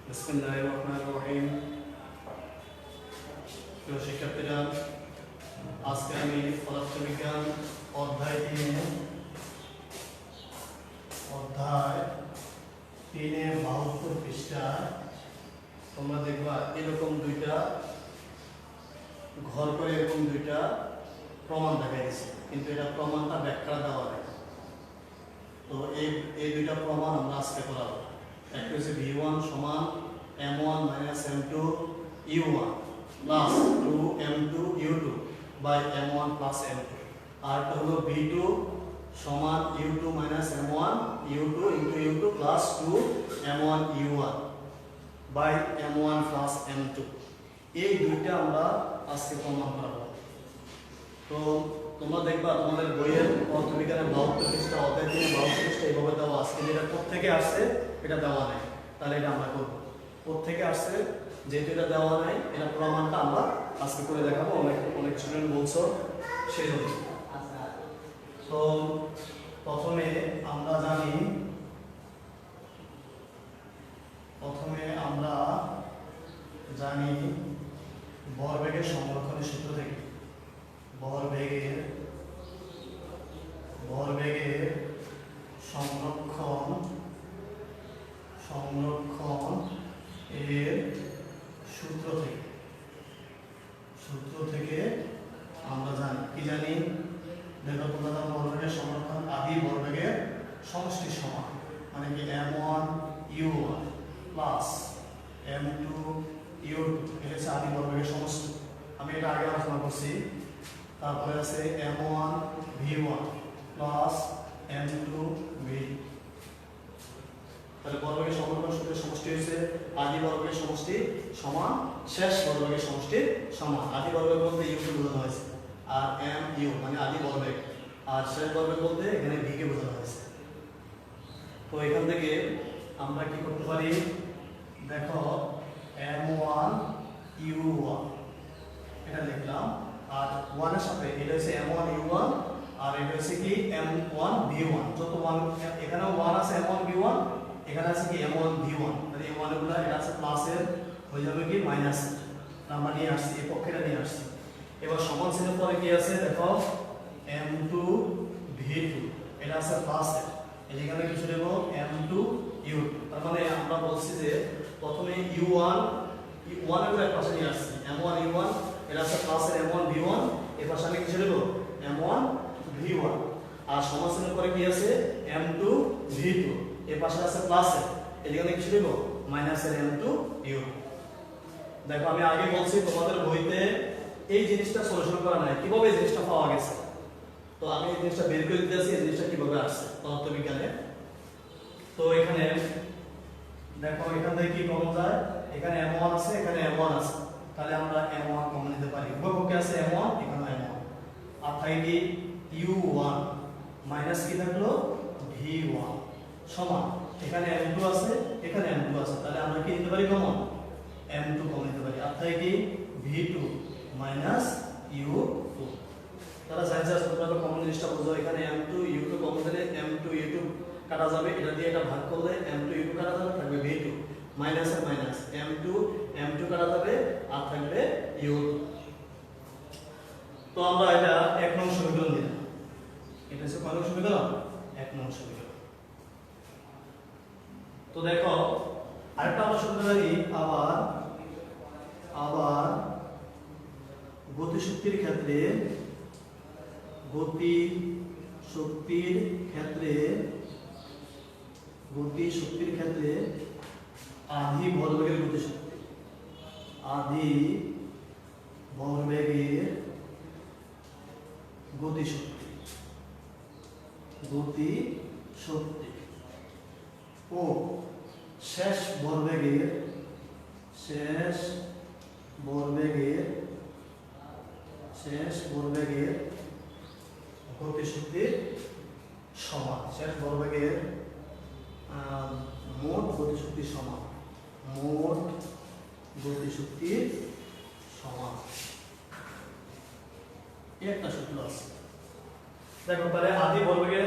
বিসমিল্লাহিররহমানিররহিম। প্রিয় শিক্ষার্থীরা, আজকে আমি পদার্থবিজ্ঞান অধ্যায় 3 পৃষ্ঠা তোমরা দেখবা এরকম দুইটা ঘর করে এরকম দুইটা প্রমাণ দেখা গেছে, কিন্তু এটা প্রমাণটা ব্যাখ্যা দেওয়া নেই। তো এই দুইটা প্রমাণ আমরা আজকে করাবো। একটা হচ্ছে v1 সমান m1 - m2 u1 plus 2m2 u2 by m1 plus m2, আর একটা হলো v2 সমান u2 - m1 u2 into u2 plus 2m1 u1 by m1 plus m2। এই দুইটা আমরা আজকে প্রমাণ করাবো। তো তোমরা দেখবা তোমাদের বইয়ের পদার্থবিজ্ঞানের 72 পৃষ্ঠা অধ্যায় 3 72 পৃষ্ঠা এইভাবে দেওয়া আছে, কিন্তু এটা কোত্থেকে আসছে এটা দেওয়া নাই। তাহলে এটা আমরা করব কোত্থেকে আসছে, যেহেতু এটা দেওয়া নাই এটা প্রমাণটা আমরা আজকে করে দেখাবো। অনেক স্টুডেন্ট বলছো সেই জন্য। তো প্রথমে আমরা জানি ভরবেগের সংরক্ষণের সূত্র থেকে ভরবেগের সংরক্ষণ এর সূত্র থেকে আমরা জানি দেখো তোমরা ভরবেগের সংরক্ষণ আদি ভরবেগের সমষ্টি সমান, মানে কি m1 u1 plus m2 u2, এটা হচ্ছে আদি ভরবেগের সমষ্টি। আমি এটা আগে আলোচনা করছি। তারপরে আছে m1 v1 plus m2 v2। তাহলে ভরবেগের সংরক্ষণ সূত্রের সমষ্টি হচ্ছে আদি ভরবেগের সমষ্টি সমান শেষ ভরবেগের সমষ্টি সমান। আদি ভরবেগ বলতে u কে বোঝানো হয়েছে, আর mu মানে আদি ভরবেগ, আর শেষ ভরবেগ বলতে এখানে v কে বোঝানো হয়েছে। তো এখান থেকে আমরা কি করতে পারি, দেখো m1 u1 এটা লিখলাম, আর 1 এর সাথে এটা হচ্ছে m1 u1 আর এটা হচ্ছে কি m1 v1। যত 1 এখানেও 1 আছে m1 v1, এখানে আছে কি m1 v1। তাহলে এই 1 গুলো এটা আছে প্লাসের হয়ে যাবে কি মাইনাস, আমরা নিয়ে আসছি এই পক্ষেটা নিয়ে আসছি। এবার সমান চিহ্নের পরে কি আছে দেখো m2 v2, এটা আছে প্লাসের, এখানে কিছু দেব m2 u2। তার মানে আমরা বলছি যে প্রথমে u1 এর এক পাশে নিয়ে আসছি m1 u1, এটা আছে প্লাসের m1 v1, এর পাশে আমি কিছু দেব m1 v1, আর সমান চিহ্নের পরে কি আছে m2 v2, এর পাশে আছে প্লাসের, এখানে কিছু দেব মাইনাসের m2 u2। দেখো আমি আগে বলছি তোমাদের বইতে এই জিনিসটা সলিউশন করা নাই, কিভাবে এই জিনিসটা পাওয়া গেছে। তো আমি এই জিনিসটা বের করে দিতেছি, এই জিনিসটা কিভাবে আসছে পদার্থবিজ্ঞানে। তো এখানে দেখো এখান থেকে কি কমন যায়, এখানে m1 আছে এখানে m1 আছে, তাহলে আমরা m1 কমন নিতে পারি। উভয় পক্ষে আছে m1 এখানে m1, আর থাকে কি u1 মাইনাস কি থাকলো v1 সমান এখানে m2 আছে এখানে m2 আছে, তাহলে আমরা কি নিতে পারি কমন m2 কমন নিতে পারি, আর থাকে কি v2 মাইনাস u2। তাহলে সাইন্স আছে তোমরা তো কমন জিনিসটা বুঝো, এখানে m2 u2 কমন দিলে m2 u2 কাটা যাবে, এটা দিয়ে এটা ভাগ করলে m2 u2 কাটা যাবে, থাকবে v2 মাইনাস আর মাইনাস m2 কাটা যাবে আর থাকবে u2। তো আমরা এটা 1 নং সমীকরণ দিলাম, এটা হচ্ছে কয় নং সমীকরণ 1 নং সমীকরণ। তো দেখো আরেকটা আমরা সূত্র জানি, আবার গতিশক্তির ক্ষেত্রে আধি ভরবেগের গতিশক্তি ও শেষ ভরবেগের গতিশক্তির সমান, শেষ ভরবেগের মোট গতিশক্তির সমান, এই একটা সূত্র আছে। দেখো তাহলে আদি ভরবেগের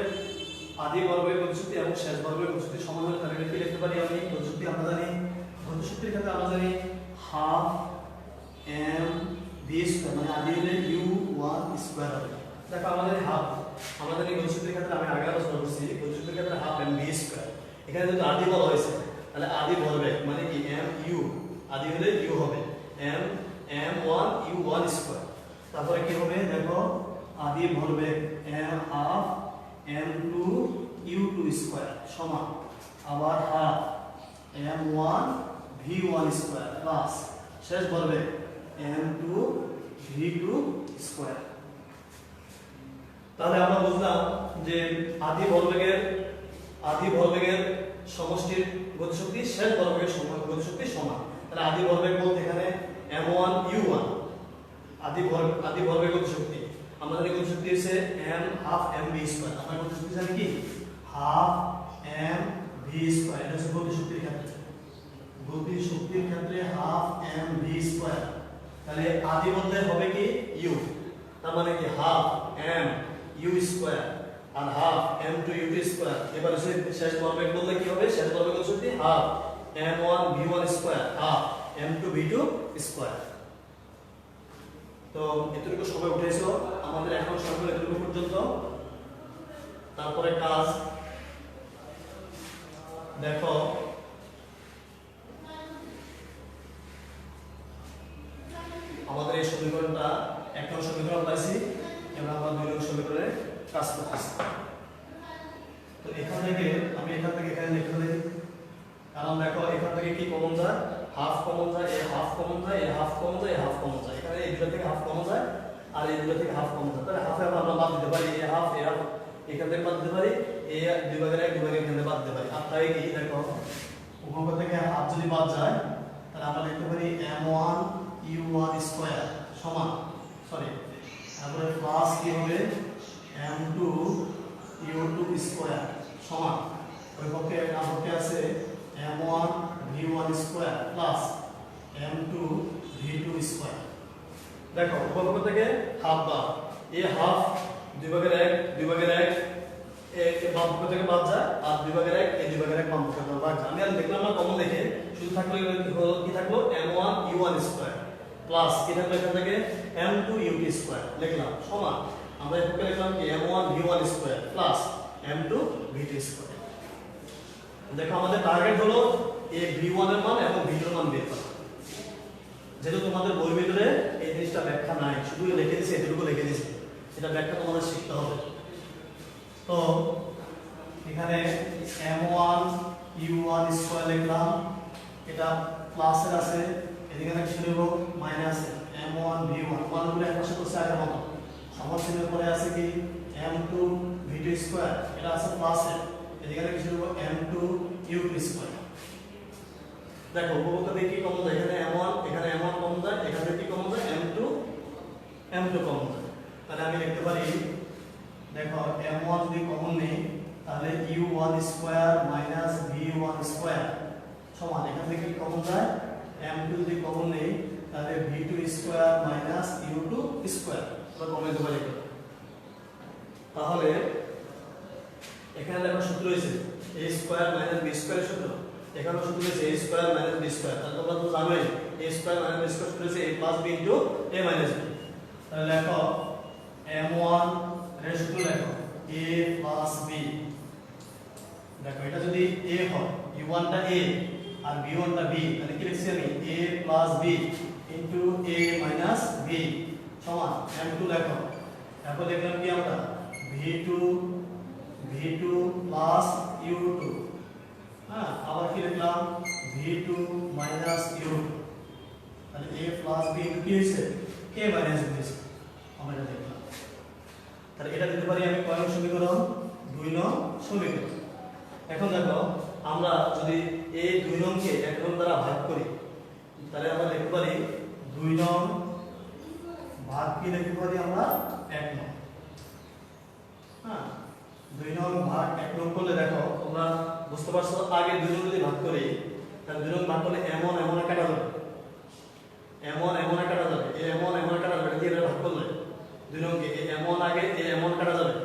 গতিশক্তি এবং শেষ বর্গের গতিশক্তি সমান হলে তাহলে কি লিখতে পারি আমি গতিশক্তি আমরা জানি গতিশক্তির ক্ষেত্রে আমরা জানি হাফ এম ভি স্কয়ার মানে আদি হলে u1 স্কয়ার হবে। দেখো আমাদের হাফ আমাদের এই গতিশক্তির ক্ষেত্রে আমি আগে আলোচনা করছি গতিশক্তির ক্ষেত্রে হাফ এম ভি স্কয়ার এখানে যদি আদি বলা হয়েছে তাহলে আদি ভরবেগ মানে কি এম ইউ আদি হলে ইউ হবে এম m1 u1 স্কয়ার তারপরে কি হবে দেখো আদি ভরবেগ m half m2 u2 square সমান আবার half m1 v1 square plus শেষ ভরবেগ m2 v2 স্কয়ার। তাহলে আমরা বুঝলাম যে আদি ভরবেগের সমষ্টির গতিশক্তি শেষ ভরবেগের গতিশক্তি সমান। তাহলে আদি ভরবেগ বলতে এখানে m1 u1 আদি ভরবেগ গতিশক্তি আমাদের গতিশক্তি হচ্ছে m half m v square আমরা গতিশক্তি জানি কি হাফ m v স্কয়ার এটা হচ্ছে গতিশক্তির ক্ষেত্রে হাফ m v স্কয়ার। তাহলে আদি বলতে হবে কি u তার মানে কি হাফ m u স্কয়ার আর হাফ m2 u2 স্কয়ার। এবার শেষ ভরবেগ বললে কি হবে শেষ ভরবেগ গতিশক্তি half m1 v1 square half m2 v2 square. তো এতটুকু সবাই উঠেছো আমাদের এখন সংখ্যা এতটুকু পর্যন্ত। তারপরে কাজ দেখো আমাদের এই সমীকরণটা এক নং সমীকরণ পাইছি এবার আমরা 2 নং সমীকরণে কাজ করতেছি। তো এখান থেকে আমি এখানে লিখে দিই কারণ দেখো এখান থেকে কি কমন যায় হাফ কমন যায় এই হাফ কমন যায় এই হাফ কমন যায় এই হাফ কমন যায় এখানে এই দুটো থেকে হাফ কমন যায় আর এই দুটো থেকে হাফ কমন যায় তাহলে হাফে আমরা বাদ দিতে পারি এই হাফ এখান থেকে বাদ দিতে পারি এই দুই ভাগের এক দুই ভাগের এখান থেকে বাদ দিতে পারি। আর তাই কি দেখো উভয় থেকে হাফ যদি বাদ যায় তাহলে আমরা লিখতে পারি m1 u1 স্কয়ার সমান তারপরে প্লাস কি হবে m2 u2 স্কয়ার সমান ওই পক্ষে আছে m1 v1 square plus m2 v2 square. দেখো উপপক্ষ থেকে হাফ বাদ এই হাফ দুই ভাগের এক এই বাম পক্ষ থেকে বাদ যায় আর দুই ভাগের এক এই দুই ভাগের এক বাম পক্ষ থেকে বাদ যায়। আমি আর দেখলাম না কমন দেখে শুধু থাকলো কি থাকলো m1 u1 স্কয়ার প্লাস কি থাকলো এখান থেকে m2 u2 স্কয়ার লিখলাম সমান আমরা এখানে লিখলাম কি m1 v1 square plus m2 v2 square. দেখো আমাদের টার্গেট হলো এই v1 এর মান এবং v2 এর মান বের করা। যেহেতু তোমাদের বইয়ের ভিতরে এই জিনিসটা ব্যাখ্যা নাই শুধু লিখে দিয়েছে এটুকু লিখে দিয়েছে এটা ব্যাখ্যা তোমাদের শিখতে হবে। তো এখানে m1 u1 স্কয়ার লিখলাম এটা প্লাসের আছে এদিকে কিছু নেব মাইনাস m1 v1 মানগুলো একপাশে করছে আগের মতো সমান চিহ্নের পরে আছে কি m2 v2 স্কয়ার এটা আছে প্লাসের এদিকে কিছু নেব m2 u2 স্কয়ার। দেখো উপপক্ষ থেকে কি কমন যায় এখানে m1 কমন যায় এখানে কি কমন যায় m2 কমন যায়। তাহলে আমি লিখতে পারি দেখো m1 যদি কমন নেই তাহলে u1 square minus v1 square সমান এখান থেকে কি কমন যায় m2 যদি কমন নেই তাহলে v2 square minus u2 square আমরা কমন দিতে পারি। তাহলে এখানে দেখো সূত্র হইছে a square minus b square সূত্র এখানে সূত্র হইছে a square minus b square তাহলে তোমরা তো জানোই a square minus b square সূত্র হইছে a plus b into a minus b। তাহলে লেখো m1 এর সূত্র লেখো a প্লাস b। দেখো এটা যদি a হয় u1 টা a আর v1 টা b তাহলে কি লিখছি আমি a plus b into a minus b সমান m2 লেখো তারপর লিখলাম কি আমরা v2 প্লাস u2 হ্যাঁ আবার কি লিখলাম v2 মাইনাস u2 তাহলে a প্লাস b ইনটু কি হইছে a মাইনাস b আমরা এটা লিখলাম। তাহলে এটা দিতে পারি আমি কয় নং সমীকরণ 2 নং সমীকরণ। এখন দেখো আমরা যদি এই 2 নংকে 1 নং দ্বারা ভাগ করি তাহলে আমরা লিখতে পারি 2 নং ভাগ কি লিখতে পারি আমরা 1 নং। হ্যাঁ 2 নং ভাগ 1 নং করলে দেখো তোমরা বুঝতে পারছো আগে 2 নং যদি ভাগ করি তাহলে 2 নং ভাগ করলে এমন কাটা যাবে এমন কাটা যাবে এই এমন কাটা যাবে এটা দিয়ে ভাগ করলে 2 নংকে এই এমন আগে এই এমন কাটা যাবে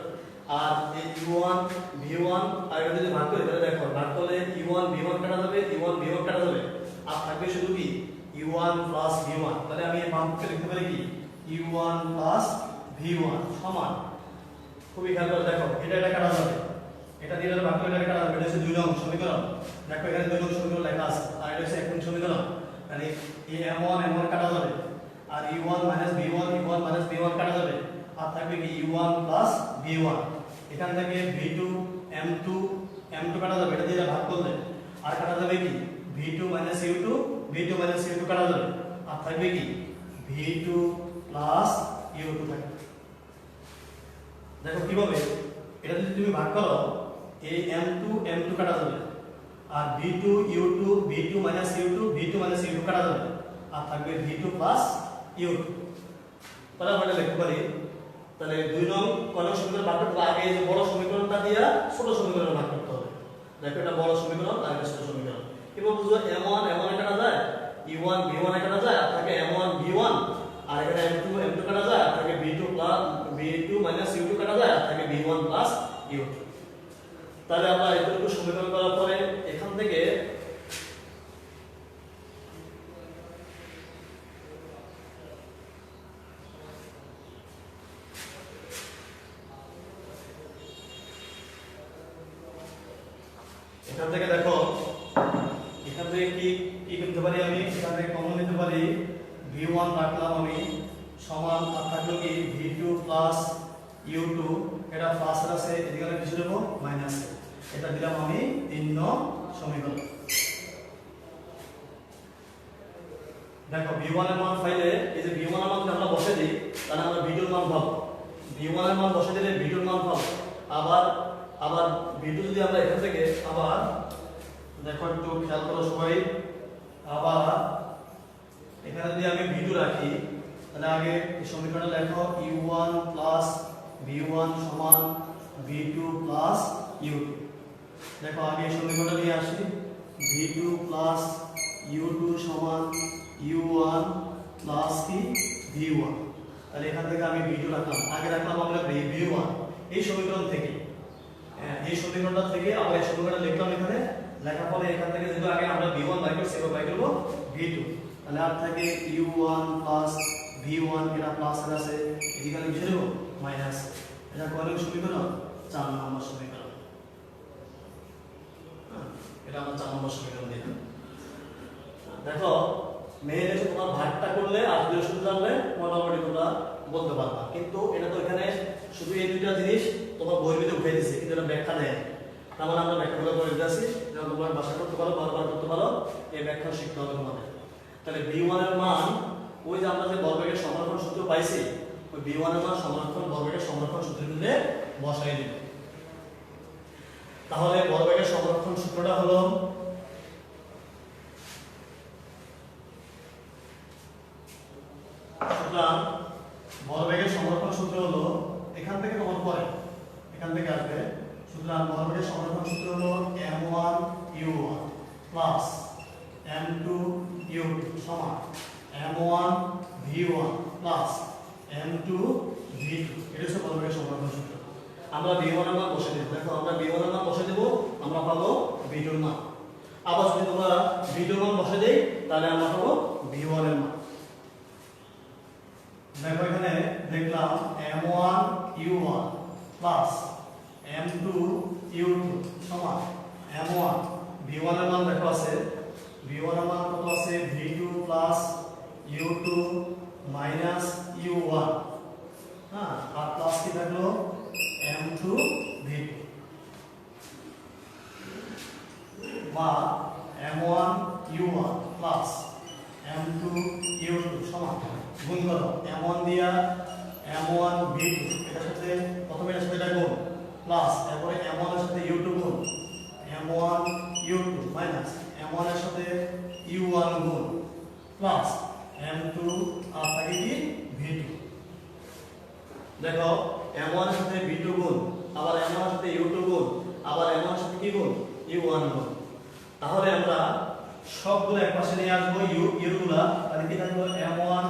আর এই u1 v1 আর এটা যদি ভাগ করি তাহলে দেখো ভাগ করলে u1 v1 কাটা যাবে u1 v1 কাটা যাবে আর থাকবে শুধু কি u1 v1 তাহলে আমি এই বামপক্ষে লিখতে পারি কি u1 v1 সমান খুবই খেয়াল করে দেখো এটা কাটা যাবে এটা দিয়ে ভাগ করলে এটা কাটা যাবে এটা হচ্ছে 2 নং সমীকরণ দেখো এখানে 2 নং সমীকরণ লেখা আছে আর এটা হচ্ছে 1 নং সমীকরণ মানে এই m1 কাটা যাবে আর u1 v1 u1 v1 কাটা যাবে আর থাকবে কি u1 v1 এখান থেকে v2 m2 কাটা যাবে এটা দিয়ে ভাগ করলে আর কাটা যাবে কি v2 u2 কাটা যাবে আর থাকবে কি v2 u2 থাকবে দেখো কিভাবে এটা যদি তুমি ভাগ করো এই m2 কাটা যাবে আর v2 u2 কাটা যাবে আর থাকবে v2 u2 তাহলে আমরা লিখতে পারি তাহলে 2 নং কলম সমীকরণ ভাগ করতে আগে যে বড় সমীকরণটা দিয়া ছোট সমীকরণ ভাগ করতে হবে দেখো এটা বড় সমীকরণ আর এটা ছোট সমীকরণ এবার বুঝো m1 কাটা যায় u1 v1 কাটা যায় আর থাকে m1 v1 আর এখানে m2 কাটা যায় আর থাকে v2 u2 কাটা যায় আর থাকে v1 u2 তাহলে আমরা এতটুকু সমীকরণ করার পরে এখান থেকে দেখো এখান থেকে কি করতে পারি আমি এখান থেকে কমন নিতে পারি v1 রাখলাম আমি সমান আর থাকলো কি v2 u2 এটা প্লাস আছে এদিকে আমি কিছু দেব মাইনাস এটা দিলাম আমি 3 নং সমীকরণ দেখো v1 এর মান পাইলে এই যে v1 এর মান যদি আমরা বসে দিই তাহলে আমরা v2 এর মান পাবো v1 এর মান বসে দিলে v2 এর মান পাবো আবার v2 যদি আমরা এখান থেকে আবার দেখো একটু খেয়াল করো সবাই আবার এখানে যদি আমি v2 রাখি তাহলে আগে এই সমীকরণে লেখো u1 v1 সমান v2 u2 দেখো আগে এই সমীকরণটা নিয়ে আসি v2 u2 সমান u1 কি v1 তাহলে এখান থেকে আমি v2 রাখলাম আগে রাখলাম আমরা v1 এই সমীকরণ থেকে এই সমীকরণটা থেকে আবার এই সমীকরণটা লিখলাম এখানে লেখার পরে এখান থেকে যেহেতু আগে আমরা v1 বাই করছি এবার বাই করব v2 তাহলে আর থাকে u1 v1 এটা প্লাস আছে এদিকে লিখে দেব মাইনাস এটা কয় নং সমীকরণ 4 নম্বর সমীকরণ এটা আমরা 4 নম্বর সমীকরণ দিলাম দেখো মেইন এসে তোমার ভাগটা করলে আর দুই সূত্র জানলে মোটামুটি তোমরা বলতে পারবা কিন্তু এটা তো এখানে শুধু এই দুইটা জিনিস তোমার বইয়ের ভিতরে উঠে দিয়েছে কিন্তু এটা ব্যাখ্যা দেয় তার মানে আমরা ব্যাখ্যাগুলো করে দিয়েছি যেন তোমরা ভাষা করতে পারো বারবার করতে পারো এই ব্যাখ্যা শিখতে হবে তোমাদের তাহলে v1 এর মান ওই যে আমরা যে বলবেগের সংরক্ষণ সূত্র পাইছি ওই v1 এর মান বলবেগের সংরক্ষণ সূত্রের মধ্যে বসাই দিবে তাহলে বলবেগের সংরক্ষণ সূত্রটা হলো সুতরাং বলবেগের সংরক্ষণ সূত্র হলো এখান থেকে তোমার পরে এখান থেকে আসবে সুতরাং বলবেগের সংরক্ষণ সূত্র হলো m1 u1 plus m2 u2 সমান m1 v1 plus m2 v2 এটা হচ্ছে বলবেগের সংরক্ষণ সূত্র আমরা v1 এর মান বসে দেব দেখো আমরা v1 এর মান বসে দেব আমরা পাবো v2 এর মান আবার যদি তোমরা v2 এর মান বসে দেই তাহলে আমরা পাবো v1 এর মান দেখো এখানে দেখলাম m1 u1 plus m2 u2 সমান m1 v1 এর মান দেখো আছে v1 এর মান কত আছে v2 plus u2 minus u1 হ্যাঁ আর প্লাস কি থাকলো m2 v2 বা m1 u1 plus m2 u2 সমান গুণ করো m1 দিয়া m1 v2 এটার সাথে প্রথমে এর সাথে এটা গুণ প্লাস তারপরে m1 এর সাথে u2 গুণ m1 u2 মাইনাস m1 এর সাথে u1 গুণ প্লাস m2 আর থাকে কি v2 দেখো m1 এর সাথে v2 গুণ আবার m1 এর সাথে u2 গুণ আবার m1 এর সাথে কি গুণ u1 গুণ তাহলে আমরা সবগুলো একপাশে নিয়ে আসবো u গুলা তাহলে কি থাকবে m1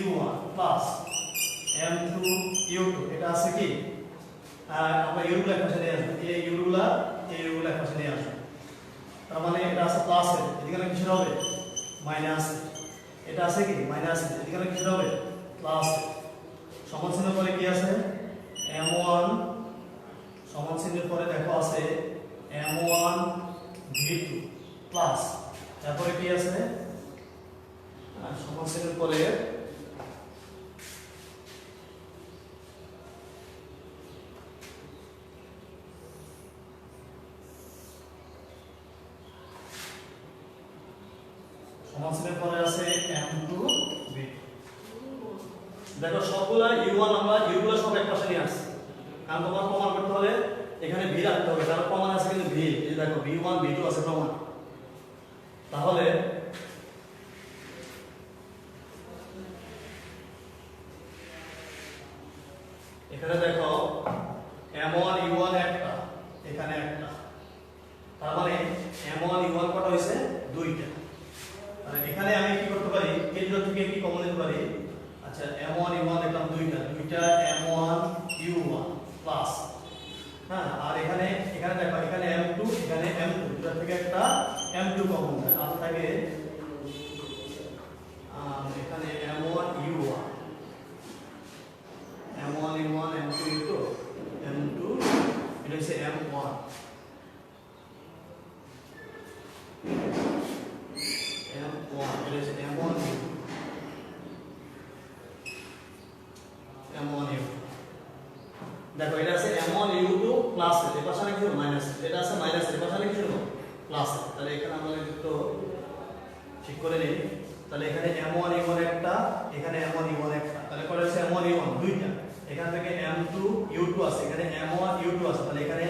u1 plus m2 u2 এটা আছে কি আমরা ইউগুলো একপাশে নিয়ে আসবো, এই ইউগুলো একপাশে নিয়ে আসবো। তার মানে এটা আছে প্লাস এর, এদিকে কিসের হবে মাইনাস, এটা আছে কি মাইনাস, এদিকে কিসের হবে প্লাস। সমান চিহ্নের পরে কি আছে m1, সমান চিহ্নের পরে দেখো আছে m1 v2 প্লাস, তারপরে কি আছে সমান চিহ্নের পরে সমানচিহ্নের পরে আছে m2 v2। দেখো সবগুলা u1 আমরা ইউগুলো সব একপাশে নিয়ে আসছি, কারণ তোমার প্রমাণ করতে হলে এখানে v রাখতে হবে, কারণ প্রমাণ আছে কিন্তু v, এই দেখো v1 v2 আছে প্রমাণ। তাহলে এখানে দেখো m1 u1 একটা, এখানে একটা, তার মানে m1 u1 কত হইছে দুইটা। এখানে আমি কি করতে পারি এই দুটো থেকে কি কমন নিতে পারি, আচ্ছা m1 u1 দেখলাম দুইটা m1 u1 প্লাস, হ্যাঁ আর এখানে দেখো এখানে m2 এখানে m2, দুটো থেকে একটা m2 কমন যায়, আর থাকে এখানে m1 u1 m2 into m2, এটা হচ্ছে m1 এটা হচ্ছে m1 u, দেখো এটা আছে m1 u2 প্লাস এর পাশে কি হবে মাইনাস, এটা আছে মাইনাস এর পাশে কি হবে প্লাস। তাহলে এখানে আমরা একটু ঠিক করে নিই, তাহলে এখানে m1 u1 একটা, এখানে m1 u1 একটা, তাহলে কত আছে m1 u1 দুইটা, এখান থেকে m2 u2 আছে, এখানে m1 u2 আছে, তাহলে এখানে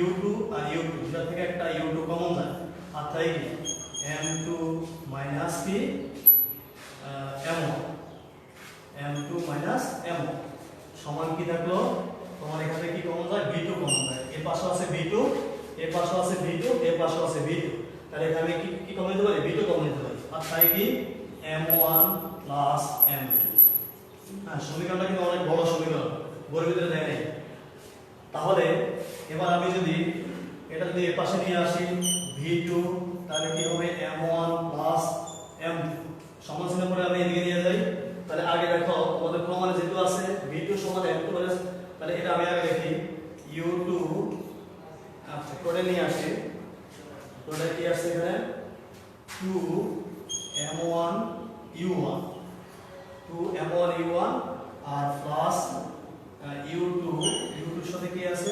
u2 আর u2 দুটো থেকে একটা u2 কমন যায়, আর তাই কি m2 মাইনাস কি m1 m1 সমান কি থাকলো তোমার এখান থেকে কি কমন যায় v2 কমন যায়, এর পাশে আছে v2, এর পাশে আছে v2, এর পাশে আছে v2, তাহলে এখানে কি কমন নিতে পারি v2 কমন নিতে পারি, আর তাই কি m1 প্লাস m2। হ্যাঁ সমীকরণটা কিন্তু অনেক বড় সমীকরণ, বইয়ের ভিতরে দেয় নাই। তাহলে এবার আমি যদি এটা যদি এর পাশে নিয়ে আসি v2, তাহলে কি হবে m1 প্লাস m2, সমান চিহ্ন পরে আমি এদিকে নিয়ে যাই, তাহলে আগে দেখো আমাদের প্রমাণে যেহেতু আছে v2 সমান m2 মাইনাস, তাহলে এটা আমি আগে লিখি u2, আচ্ছা করে নিয়ে আসি, তোটা কি আছে এখানে 2m1 u1 আর প্লাস u2 এর সাথে কি আছে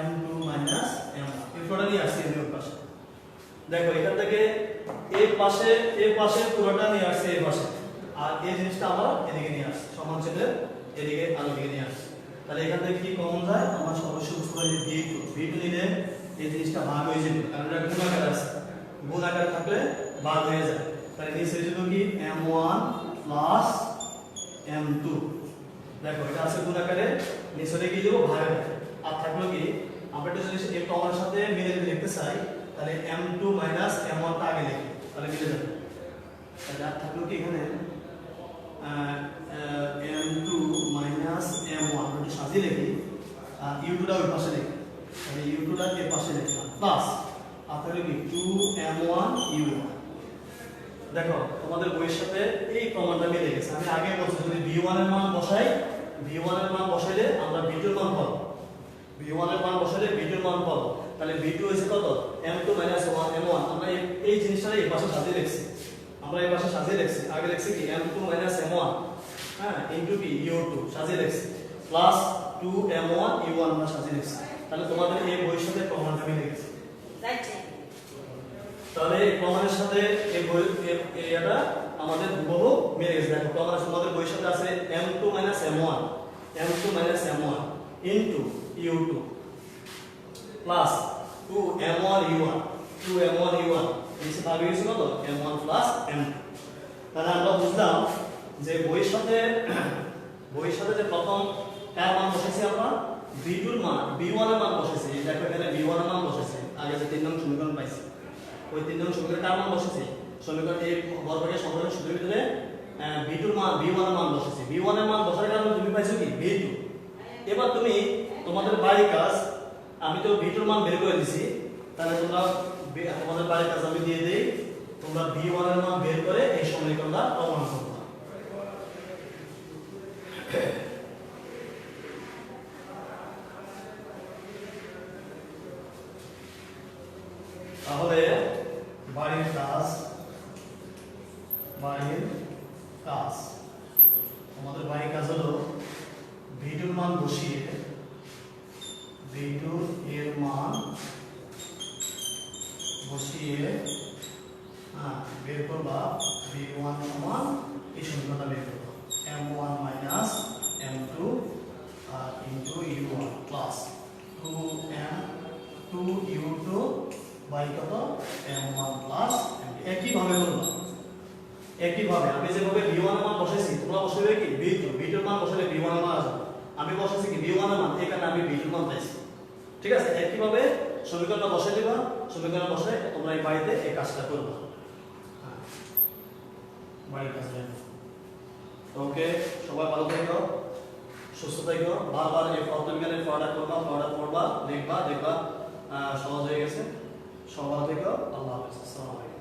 m2 মাইনাস m1, এই তোটা নিয়ে আসছি এর পাশে। দেখো এখান থেকে এই পাশে পুরোটা নিয়ে আসছে এই পাশে, আর এই জিনিসটা আমরা এদিকে নিয়ে আসছি, সমান চিহ্নের এদিকে আর ওদিকে নিয়ে আসছি, তাহলে এখান থেকে কি কমন যায় আমরা অবশ্যই বুঝতে পারি v2 নিলে এই জিনিসটা ভাগ হয়ে যাবে, কারণ এটা গুণ আকারে আছে, গুণ আকারে থাকলে ভাগ হয়ে যায়, তাহলে নিচে যেটা কি m1 প্লাস m2, দেখো এটা আছে গুণ আকারে, নিচে কি দেব ভাগ, আর থাকলো কি আমরা এটা যদি এই প্রমাণের সাথে মিলে লিখতে চাই তাহলে m2 মাইনাস m1 টা আগে লিখি, তাহলে মিলে যাবে। তাহলে আর থাকলো কি এখানে m2 মাইনাস m1 যদি সাজিয়ে লিখি, আর u2 টা ওই পাশে লিখি, তাহলে u2 টা এর পাশে লিখলাম প্লাস, আর তাহলে কি 2m1 u1। দেখো তোমাদের বইয়ের সাথে এই প্রমাণটা মিলে গেছে, আমি আগে বলছি যদি v1 এর মান বসাই, v1 এর মান বসাইলে আমরা v2 এর মান পাবো, v1 এর মান বসাইলে v2 এর মান পাবো, তাহলে v2 হইছে কত m2 মাইনাস m1, আমরা এই জিনিসটা এই পাশে সাজিয়ে লিখছি, আমরা এই পাশে সাজিয়ে লিখছি, আগে লিখছি কি m2 মাইনাস m1, হ্যাঁ ইনটু কি u2 সাজিয়ে লিখছি, প্লাস 2m1 u1 আমরা সাজিয়ে লিখছি, তাহলে তোমাদের এই বইয়ের সাথে প্রমাণটা মিলে গেছে। তাহলে এই প্রমাণের সাথে এই বই এটা আমাদের হুবহু মিলে গেছে। দেখো প্রমাণ আমাদের বইয়ের সাথে আছে m2 minus m1 into u2 plus 2m1 u1 নিচে ভাগ হয়েছে কত m1 প্লাস m2। তাহলে আমরা বুঝলাম যে বইয়ের সাথে যে প্রথম কার মান বসেছি আমরা v2 এর মান v1 এর মান বসেছি, দেখো এখানে v1 এর মান বসেছে, আগে যে 3 নং সমীকরণ পাইছি ওই 3 নং সমীকরণে কার মান বসেছে, সমীকরণ এই বর্গের সমীকরণ সূত্রের ভিতরে v2 এর মান v1 এর মান বসেছে, v1 এর মান বসার কারণে তুমি পাইছো কি v2। এবার তুমি তোমাদের বাড়ির কাজ আমি তো v2 মান বের করে দিছি, তাহলে তোমরা তোমাদের বাড়ির কাজ আমি দিয়ে দেই, তোমরা v1 এর মান বের করে এই সমীকরণটা প্রমাণ করবে। তাহলে বাড়ির কাজ আমাদের বাড়ির কাজ হলো v2 এর মান বসিয়ে v2 এর মান বসিয়ে বের করবা v1 সমান এই সমীকরণটা বের করবা m1 minus m2 into u1 plus 2u2 by কত m1 প্লাস একইভাবে করবা। একইভাবে আমি যেভাবে v1 এর মান বসাইছি তোমরা বসাবে কি v2 এর মান বসালে v1 এর মান আসবে। আমি বসাইছি কি v1 এর মান, এখানে আমি v2 এর মান পাইছি। ঠিক আছে, একইভাবে সমীকরণটা বসাই দিবা, সমীকরণ বসাই তোমরা এই বাড়িতে এই কাজটা করবা। বাড়ির কাজ ওকে, সবাই ভালো থেকো, সুস্থ থেকো, বারবার এই প্রবলেমগুলো পড়া করবা, লিখবা, দেখবা সহজ হয়ে গেছে। সবাই ভালো থেকো, আল্লাহ হাফেজ, আসসালামু আলাইকুম।